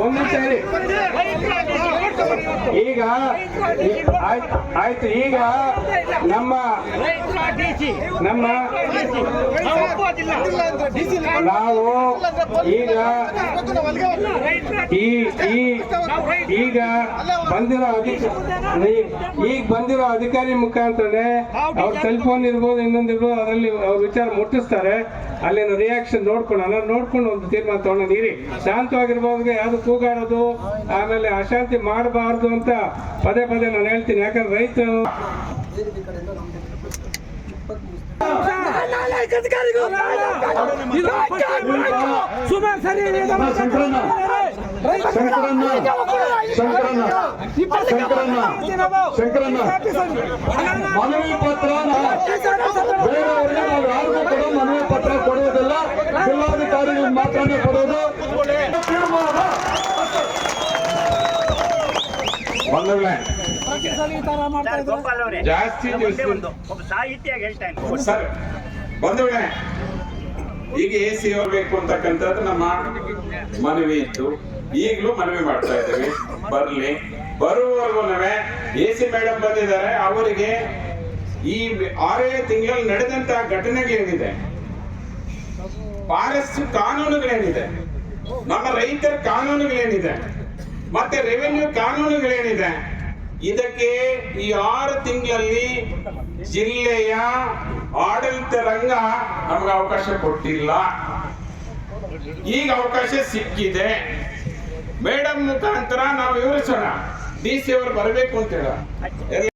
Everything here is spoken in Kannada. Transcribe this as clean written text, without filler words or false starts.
ಒಂದು ನಿಮಿಷ ಹೇಳಿ. ಈಗ ಆಯ್ತು, ಈಗ ನಮ್ಮ ನಾವು ಈಗ ಬಂದಿರೋ ಅಧಿಕಾರಿ ಮುಖಾಂತರ ಅವ್ರ ಸೆಲ್ ಫೋನ್ ಇರ್ಬೋದು, ಇನ್ನೊಂದಿರ್ಬೋದು, ಅದರಲ್ಲಿ ಅವ್ರ ವಿಚಾರ ಮುಟ್ಟಿಸ್ತಾರೆ. ಅಲ್ಲಿನ ರಿಯಾಕ್ಷನ್ ನೋಡ್ಕೊಂಡು ಒಂದು ತೀರ್ಮಾನ ತಗೊಂಡು ನೀರಿ ಶಾಂತವಾಗಿರ್ಬೋದು. ಯಾವ್ದು ಕೂಗಾಡೋದು ಆಮೇಲೆ ಅಶಾಂತಿ ಮಾಡಬಾರ್ದು ಅಂತ ಪದೇ ಪದೇ ನಾನು ಹೇಳ್ತೀನಿ. ಯಾಕಂದ್ರೆ ರೈತರು ಮನವಿ ಪತ್ರ ಬೇರೆಯವರಿಗೆ ನಾವು ಯಾರಿಗೂ ಕೂಡ ಮನವಿ ಪತ್ರ ಕೊಡುವುದಿಲ್ಲ, ಜಿಲ್ಲಾಧಿಕಾರಿಗಳು ಮಾತ್ರನೇ ಕೊಡೋದು. ಜಾಸ್ತಿ ಸರ್ ಬಂಧುಗಳೇ, ಈಗ AC ಬೇಕು ಅಂತಕ್ಕಂಥದ್ದು ನಮ್ಮ ಮನವಿ ಇತ್ತು. ಈಗಲೂ ಮನವಿ ಮಾಡ್ತಾ ಇದ್ದೀವಿ, ಬರ್ಲಿ. ಬರುವವರೆಗೂ AC ಮೇಡಮ್ ಬಂದಿದ್ದಾರೆ. ಅವರಿಗೆ ಈ 6 ತಿಂಗಳಲ್ಲಿ ನಡೆದಂತಹ ಘಟನೆಗಳೇನಿದೆ, ಫಾರೆಸ್ಟ್ ಕಾನೂನುಗಳೇನಿದೆ, ನಮ್ಮ ರೈತರ ಕಾನೂನುಗಳೇನಿದೆ, ಮತ್ತೆ ರೆವೆನ್ಯೂ ಕಾನೂನುಗಳೇನಿದೆ, ಇದಕ್ಕೆ ಈ 6 ತಿಂಗಳಲ್ಲಿ ಜಿಲ್ಲೆಯ ಆಡಳಿತ ರಂಗ ನಮ್ಗೆ ಅವಕಾಶ ಕೊಟ್ಟಿಲ್ಲ. ಈಗ ಅವಕಾಶ ಸಿಕ್ಕಿದೆ. ಮೇಡಮ್ ಮುಖಾಂತರ ನಾವು ವಿವರಿಸೋಣ. DC ಅವರು ಬರಬೇಕು ಅಂತ ಹೇಳ